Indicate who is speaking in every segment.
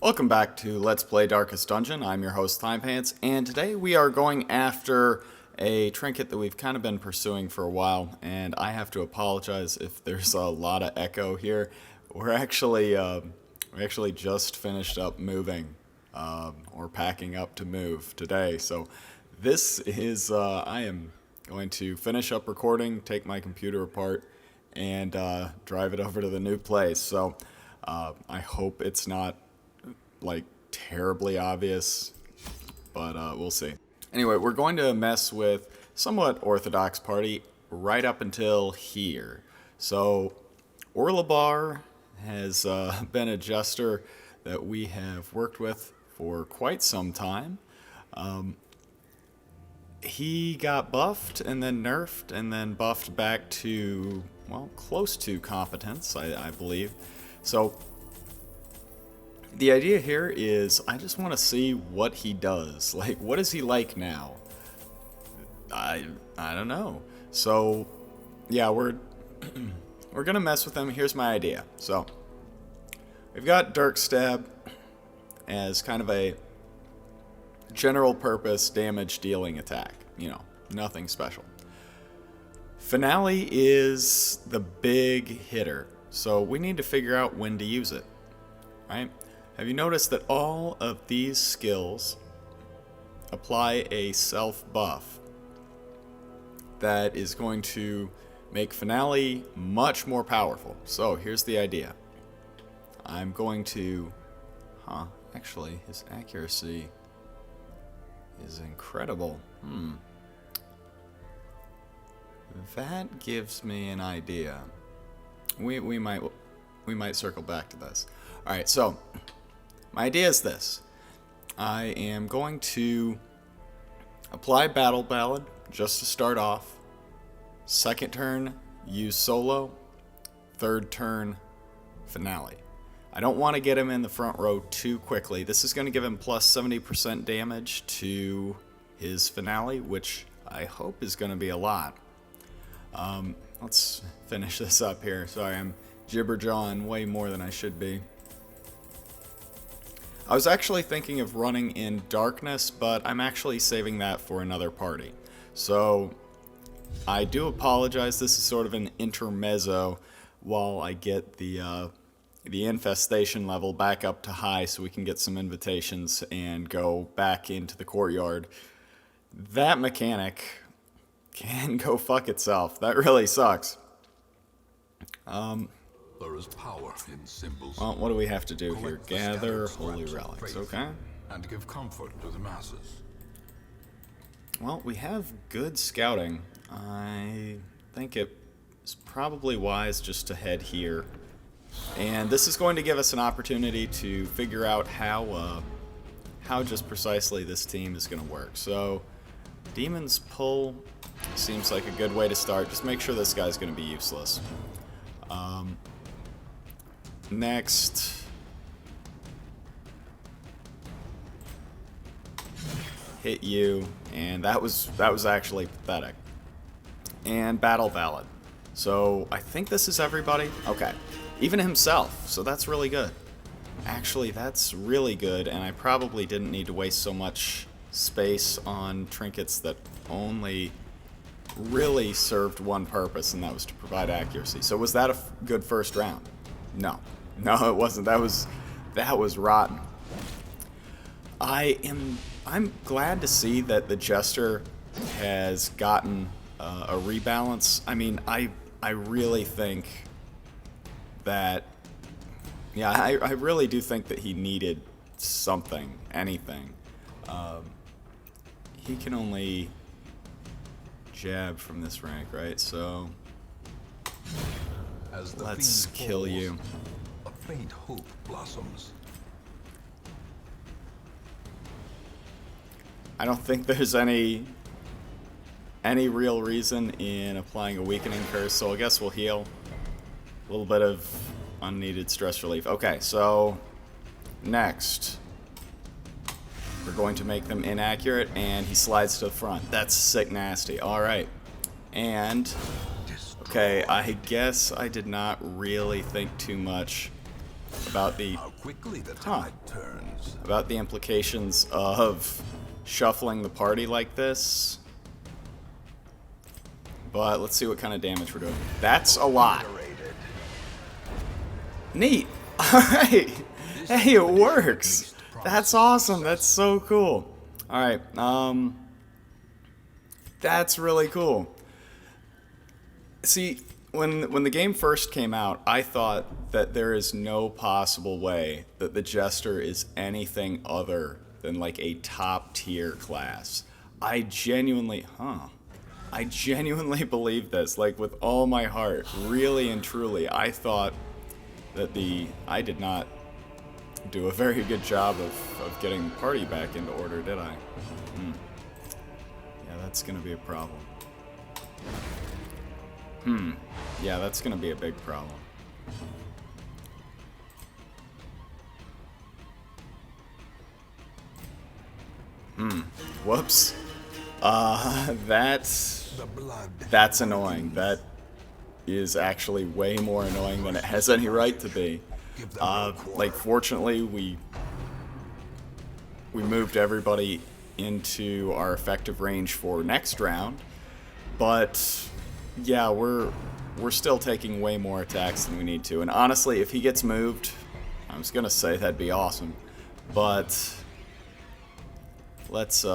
Speaker 1: Welcome back to Let's Play Darkest Dungeon. I'm your host, Timepants, and today we are going after a trinket that we've kind of been pursuing for a while, and I have to apologize if there's a lot of echo here. We're actually just finished up moving, or packing up to move today, so this is, I am going to finish up recording, take my computer apart, and drive it over to the new place, so I hope it's not like terribly obvious, but we'll see. Anyway, we're going to mess with somewhat orthodox party right up until here. So Orlabar has been a jester that we have worked with for quite some time. He got buffed and then nerfed and then buffed back to, well, close to competence, I believe. So the idea here is I just want to see what he does. Like, what is he like now? I don't know. So, yeah, we're gonna mess with him. Here's my idea. So, we've got Dirk Stab as kind of a general purpose damage dealing attack. You know, nothing special. Finale is the big hitter. So we need to figure out when to use it, right? Have you noticed that all of these skills apply a self-buff that is going to make Finale much more powerful? So here's the idea. I'm going to... actually, his accuracy is incredible. That gives me an idea. We might circle back to this. Alright, so my idea is this. I am going to apply Battle Ballad just to start off. Second turn, use Solo. Third turn, Finale. I don't want to get him in the front row too quickly. This is going to give him plus 70% damage to his Finale, which I hope is going to be a lot. Let's finish this up here. Sorry, I'm jibber-jawing way more than I should be. I was actually thinking of running in Darkness, but I'm actually saving that for another party. So, I do apologize. This is sort of an intermezzo while I get the infestation level back up to high so we can get some invitations and go back into the courtyard. That mechanic can go fuck itself. That really sucks.
Speaker 2: There is power in symbols.
Speaker 1: Well, what do we have to do here? Gather holy relics, okay?
Speaker 2: And give comfort to the masses.
Speaker 1: Well, we have good scouting. I think it's probably wise just to head here. And this is going to give us an opportunity to figure out how just precisely this team is going to work. So, Demon's Pull seems like a good way to start. Just make sure this guy's going to be useless. Next, hit you, and that was actually pathetic. And Battle Ballad. So I think this is everybody. Okay, even himself. So that's really good. Actually, that's really good, and I probably didn't need to waste so much space on trinkets that only really served one purpose, and that was to provide accuracy. So was that a good first round? No, it wasn't. That was rotten. I'm glad to see that the Jester has gotten a rebalance. I mean, I really think that, yeah, I really do think that he needed something, anything. He can only jab from this rank, right? So let's kill you.
Speaker 2: A faint hope blossoms.
Speaker 1: I don't think there's any real reason in applying a weakening curse, so I guess we'll heal. A little bit of unneeded stress relief. Okay, so next we're going to make them inaccurate, and he slides to the front. That's sick nasty. Alright. And okay, I guess I did not really think too much about the...
Speaker 2: How quickly the tide turns.
Speaker 1: about the implications of shuffling the party like this. But let's see what kind of damage we're doing. That's a lot. Neat. Alright. Hey, it works. That's awesome. That's so cool. Alright. That's really cool. See, when the game first came out, I thought that there is no possible way that the Jester is anything other than like a top tier class. I genuinely believe this, like with all my heart, really and truly. I thought that I did not do a very good job of getting the party back into order, did I? Yeah, that's gonna be a problem. Yeah, that's gonna be a big problem. Whoops. That's annoying. That is actually way more annoying than it has any right to be. Like, fortunately, we moved everybody into our effective range for next round, but yeah, we're still taking way more attacks than we need to. And honestly, if he gets moved, I was gonna say that'd be awesome, but let's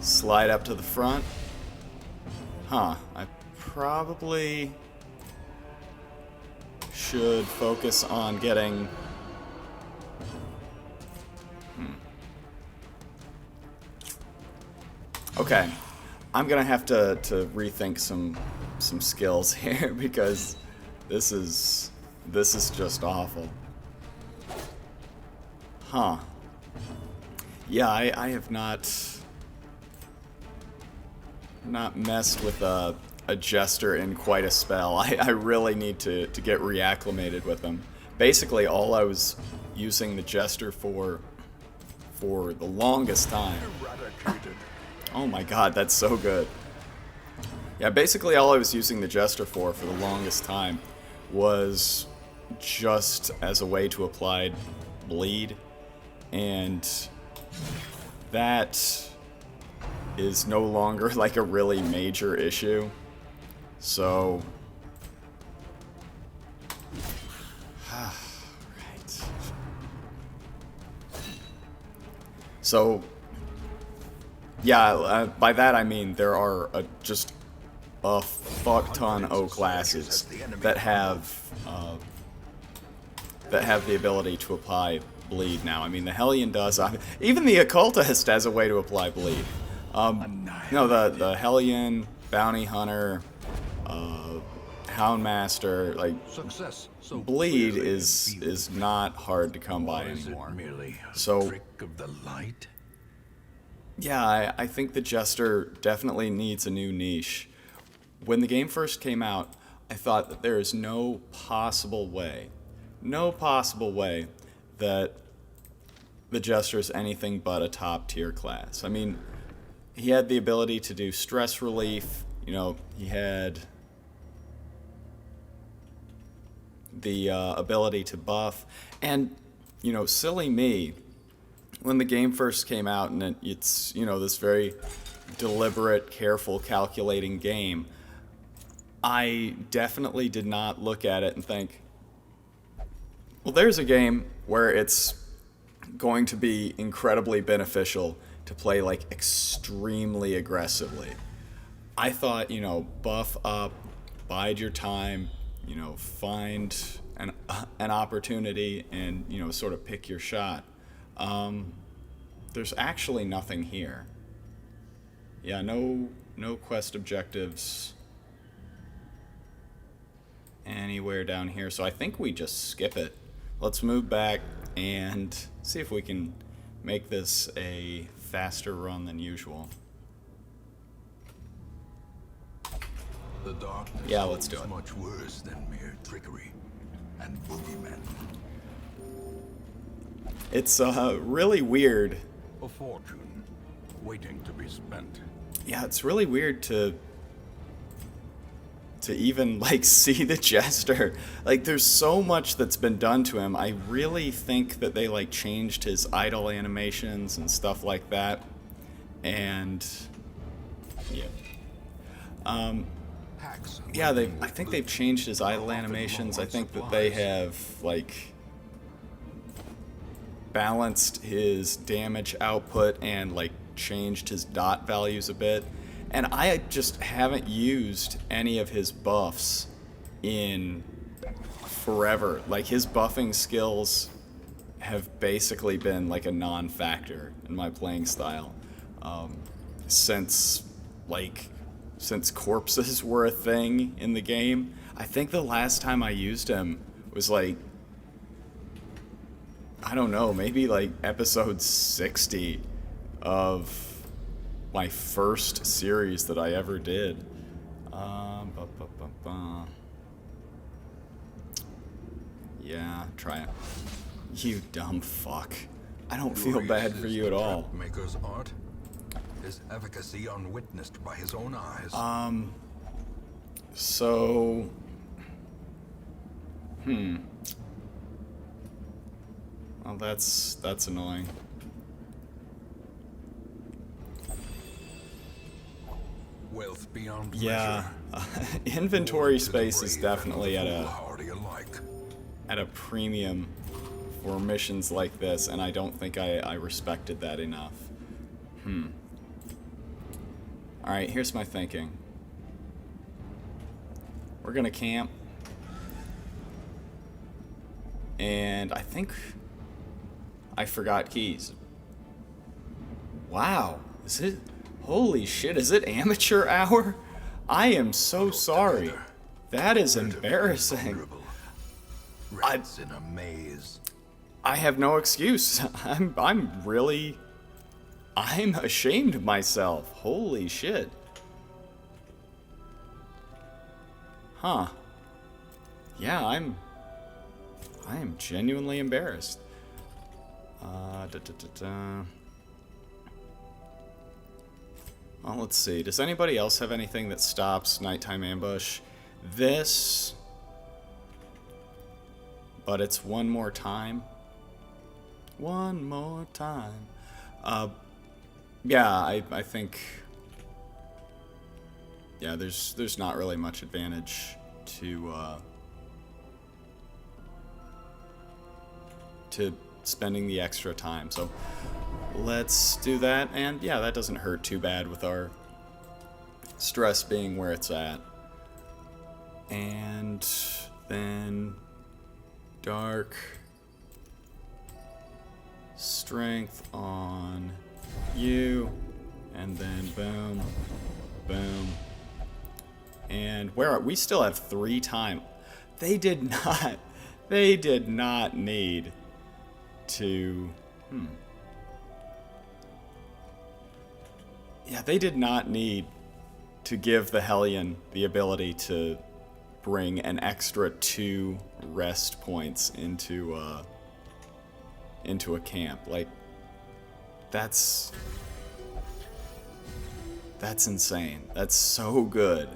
Speaker 1: slide up to the front. I probably should focus on getting... Okay, I'm gonna have to rethink some skills here because this is just awful. Yeah, I have not messed with a Jester in quite a spell. I really need to get reacclimated with him. Basically, all I was using the Jester for the longest time. Oh my god, that's so good. Yeah, basically all I was using the Jester for the longest time was just as a way to apply bleed, and that is no longer like a really major issue. So right. So yeah, by that I mean there are just a fuck ton of classes that have the ability to apply bleed now. I mean, the Hellion does. Even the Occultist has a way to apply bleed. No, the Hellion, Bounty Hunter, Houndmaster, like bleed is not hard to come by anymore. So yeah, I think the Jester definitely needs a new niche. When the game first came out, I thought that there is no possible way that the Jester is anything but a top tier class. I mean, he had the ability to do stress relief, you know, he had the ability to buff, and, you know, silly me, when the game first came out, and it's, you know, this very deliberate, careful, calculating game, I definitely did not look at it and think, well, there's a game where it's going to be incredibly beneficial to play, like, extremely aggressively. I thought, you know, buff up, bide your time, you know, find an opportunity and, you know, sort of pick your shot. There's actually nothing here. Yeah, no quest objectives anywhere down here, so I think we just skip it. Let's move back and see if we can make this a faster run than usual.
Speaker 2: The darkness
Speaker 1: Yeah, let's do it.
Speaker 2: much worse than mere trickery and boogeymen.
Speaker 1: It's really weird.
Speaker 2: A fortune waiting to be spent.
Speaker 1: Yeah, it's really weird to to even like see the Jester. Like there's so much that's been done to him. I really think that they like changed his idle animations and stuff like that. And yeah. Yeah, I think they've changed his idle animations. I think that they have like balanced his damage output and like changed his dot values a bit. And I just haven't used any of his buffs in forever. Like his buffing skills have basically been like a non-factor in my playing style since corpses were a thing in the game. I think the last time I used him was like, I don't know, maybe like episode 60 of my first series that I ever did. Yeah, try it. You dumb fuck. I don't feel bad for you at all.
Speaker 2: Maker's art, his efficacy unwitnessed by his own eyes.
Speaker 1: So... Well, that's annoying.
Speaker 2: Wealth beyond
Speaker 1: yeah, inventory space is definitely at a premium for missions like this, and I don't think I respected that enough. Alright, here's my thinking. We're gonna camp. And I think I forgot keys. Wow, is it... Holy shit, is it amateur hour? I am so sorry. That is embarrassing.
Speaker 2: Rats in a maze.
Speaker 1: I have no excuse. I'm ashamed of myself. Holy shit. Huh. Yeah, I am genuinely embarrassed. Well, let's see. Does anybody else have anything that stops nighttime ambush? This... But it's one more time. One more time. Yeah, I think... Yeah, there's not really much advantage to spending the extra time, so let's do that. And yeah, that doesn't hurt too bad with our stress being where it's at. And then dark strength on you, and then boom, boom. And where are we? Still have 3 time. They did not need to yeah, they did not need to give the Hellion the ability to bring an extra 2 rest points into a camp. Like, that's insane. That's so good.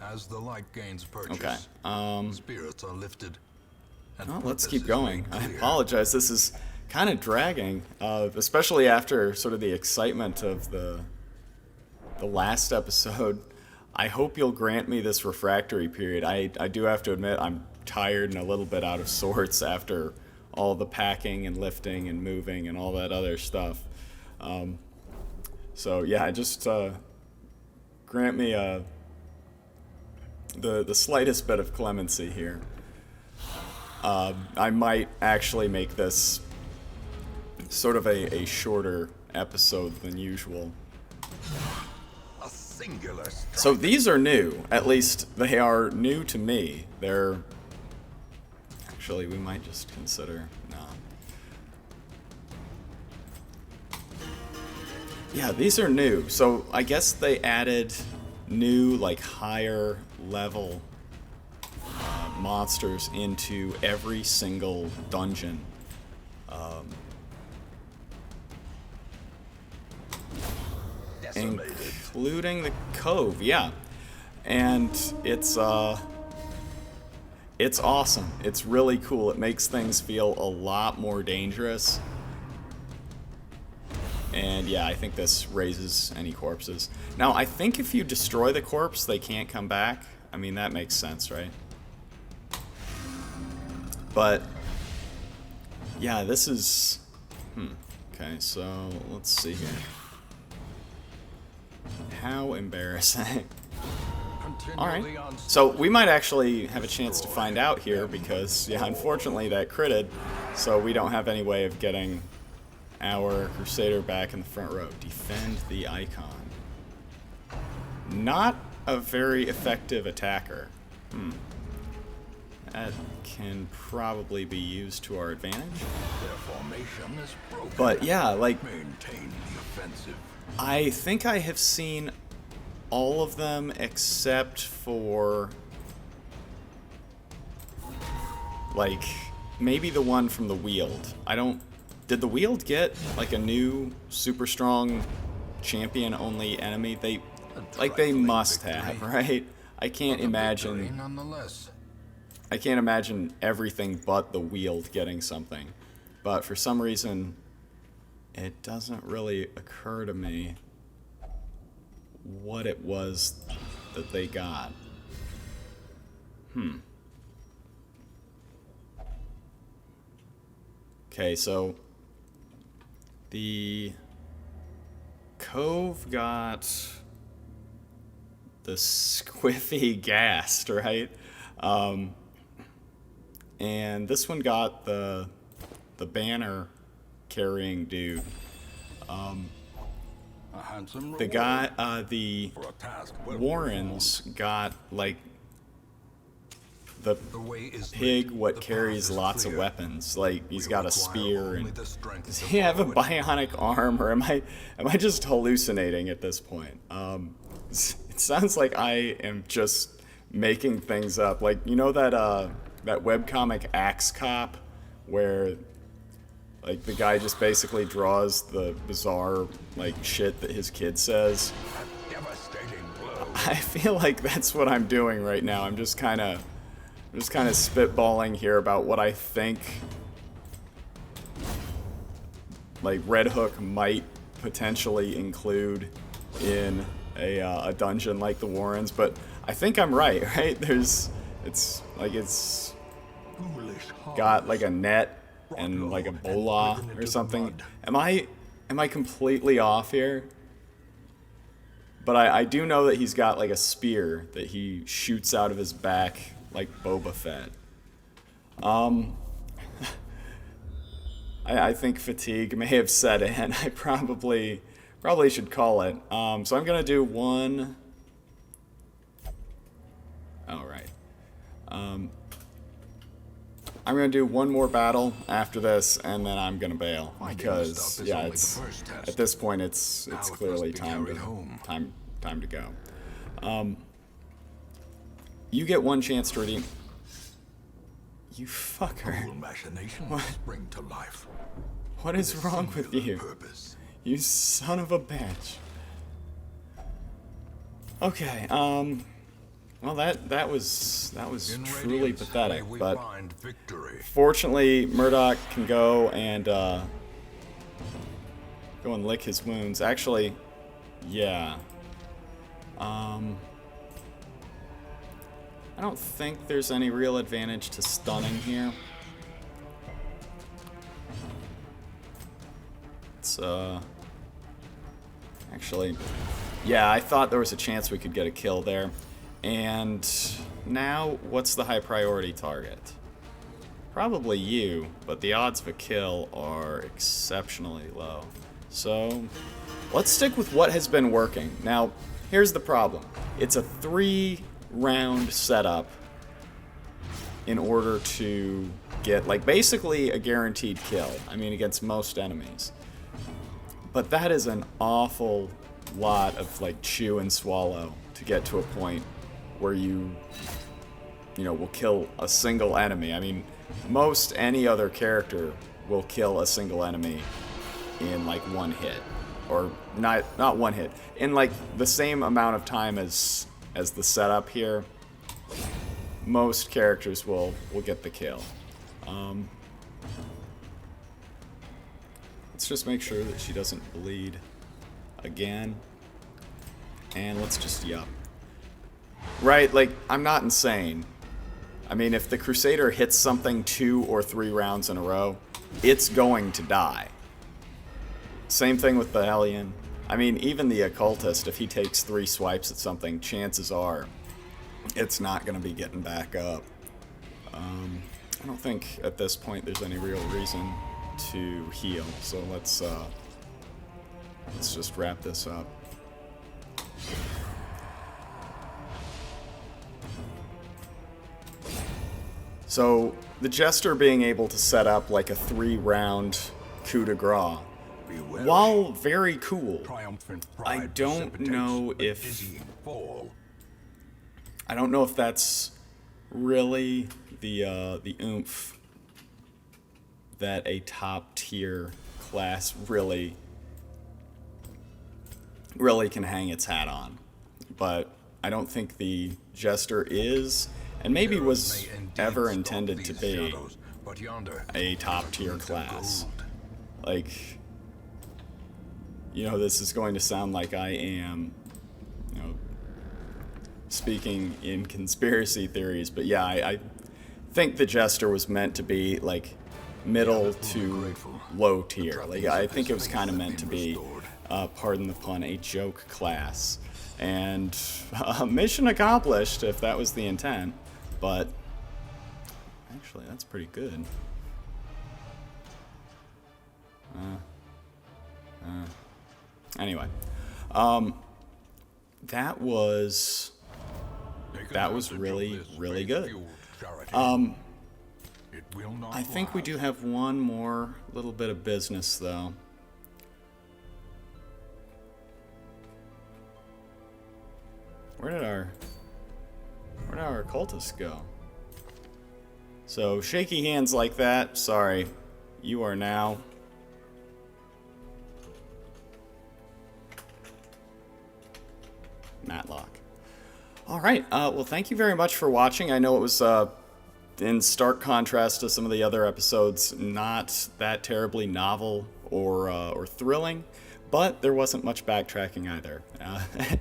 Speaker 2: As the light gains purchase,
Speaker 1: okay.
Speaker 2: Spirits are lifted.
Speaker 1: Well, let's keep going. I apologize. This is kind of dragging, especially after sort of the excitement of the last episode. I hope you'll grant me this refractory period. I do have to admit I'm tired and a little bit out of sorts after all the packing and lifting and moving and all that other stuff. So yeah, just grant me the slightest bit of clemency here. I might actually make this sort of a shorter episode than usual.
Speaker 2: A singular strike.
Speaker 1: So these are new. At least they are new to me. They're... Actually, we might just consider... No. Yeah, these are new. So I guess they added new, like, higher level monsters into every single dungeon. Including the cove, yeah. And it's awesome. It's really cool. It makes things feel a lot more dangerous. And yeah, I think this raises any corpses. Now, I think if you destroy the corpse, they can't come back. I mean, that makes sense, right? But yeah, this is... Okay, so let's see here. How embarrassing. Alright, so we might actually have a chance to find out here because, yeah, unfortunately that critted, so we don't have any way of getting our Crusader back in the front row. Defend the icon. Not a very effective attacker. That can probably be used to our advantage.
Speaker 2: Their formation is broken.
Speaker 1: But yeah, like,
Speaker 2: Maintain the offensive.
Speaker 1: I think I have seen all of them except for, like, maybe the one from the Weald. Did the Weald get, like, a new super strong champion-only enemy? They must have, right? I can't imagine...
Speaker 2: Nonetheless.
Speaker 1: I can't imagine everything but the Weald getting something. But for some reason, it doesn't really occur to me what it was that they got. Okay, so the Cove got the Squiffy Ghast, right? And this one got the banner carrying dude.
Speaker 2: A handsome
Speaker 1: The guy, the
Speaker 2: for a task well
Speaker 1: Warrens got, like, the
Speaker 2: The way is
Speaker 1: pig
Speaker 2: lit,
Speaker 1: what
Speaker 2: the path
Speaker 1: carries
Speaker 2: is
Speaker 1: lots of
Speaker 2: clear.
Speaker 1: weapons. Like, he's
Speaker 2: We
Speaker 1: got a
Speaker 2: require
Speaker 1: spear,
Speaker 2: only
Speaker 1: and
Speaker 2: the strength
Speaker 1: does
Speaker 2: to
Speaker 1: he have a
Speaker 2: follow it.
Speaker 1: bionic arm, or am I just hallucinating at this point? It sounds like I am just making things up. Like, you know that that webcomic Axe Cop, where, like, the guy just basically draws the bizarre, like, shit that his kid says?
Speaker 2: A devastating blow.
Speaker 1: I feel like that's what I'm doing right now. I'm just kind of spitballing here about what I think, like, Red Hook might potentially include in a dungeon like the Warrens, but I think I'm right? It's
Speaker 2: Foolish
Speaker 1: got like a net and like a bola or something. Am I completely off here? But I do know that he's got like a spear that he shoots out of his back like Boba Fett. I think fatigue may have set in. I probably should call it. So I'm gonna do one. All right. I'm gonna do one more battle after this, and then I'm gonna bail because yeah, it's at this point it's clearly time to go. You get one chance to redeem. You fucker!
Speaker 2: Cruel machinations spring to life.
Speaker 1: What is wrong with
Speaker 2: Singular
Speaker 1: you?
Speaker 2: Purpose.
Speaker 1: You son of a bitch. Okay. Well, that was
Speaker 2: In
Speaker 1: truly
Speaker 2: radiance,
Speaker 1: pathetic,
Speaker 2: may we
Speaker 1: but
Speaker 2: find victory.
Speaker 1: fortunately, Murdoch can go and lick his wounds. Actually, yeah. I don't think there's any real advantage to stunning here. It's actually, yeah, I thought there was a chance we could get a kill there. And now, what's the high priority target? Probably you, but the odds of a kill are exceptionally low. So, let's stick with what has been working. Now, here's the problem. It's a 3-round setup in order to get, like, basically a guaranteed kill. I mean, against most enemies. But that is an awful lot of, like, chew and swallow to get to a point where you know, will kill a single enemy. I mean, most any other character will kill a single enemy in, like, one hit. Or not one hit. In, like, the same amount of time as as the setup here, most characters will get the kill. Let's just make sure that she doesn't bleed again. And let's just yup. Right, like, I'm not insane. I mean, if the Crusader hits something 2 or 3 rounds in a row, it's going to die. Same thing with the Hellion. I mean, even the Occultist, if he takes 3 swipes at something, chances are it's not going to be getting back up. I don't think at this point there's any real reason to heal, so let's just wrap this up. So the Jester being able to set up like a 3-round coup de grace, while very cool, I don't know if that's really the oomph that a top tier class really can hang its hat on. But I don't think the Jester is, and maybe was ever intended to be, a top tier class. Like, you know, this is going to sound like I am, you know, speaking in conspiracy theories, but yeah, I think the Jester was meant to be like middle to low tier. Like, I think it was kind of meant to be, pardon the pun, a joke class. And mission accomplished, if that was the intent. But actually, that's pretty good. Anyway, that was really good. I think we do have one more little bit of business, though. Where did our cultists go? So, shaky hands like that, sorry, you are now Matlock. Alright, well, thank you very much for watching. I know it was, in stark contrast to some of the other episodes, not that terribly novel or thrilling, but there wasn't much backtracking either.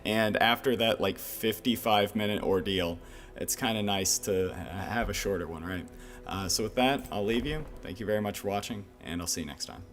Speaker 1: And after that, like, 55-minute ordeal, it's kind of nice to have a shorter one, right? So with that, I'll leave you. Thank you very much for watching, and I'll see you next time.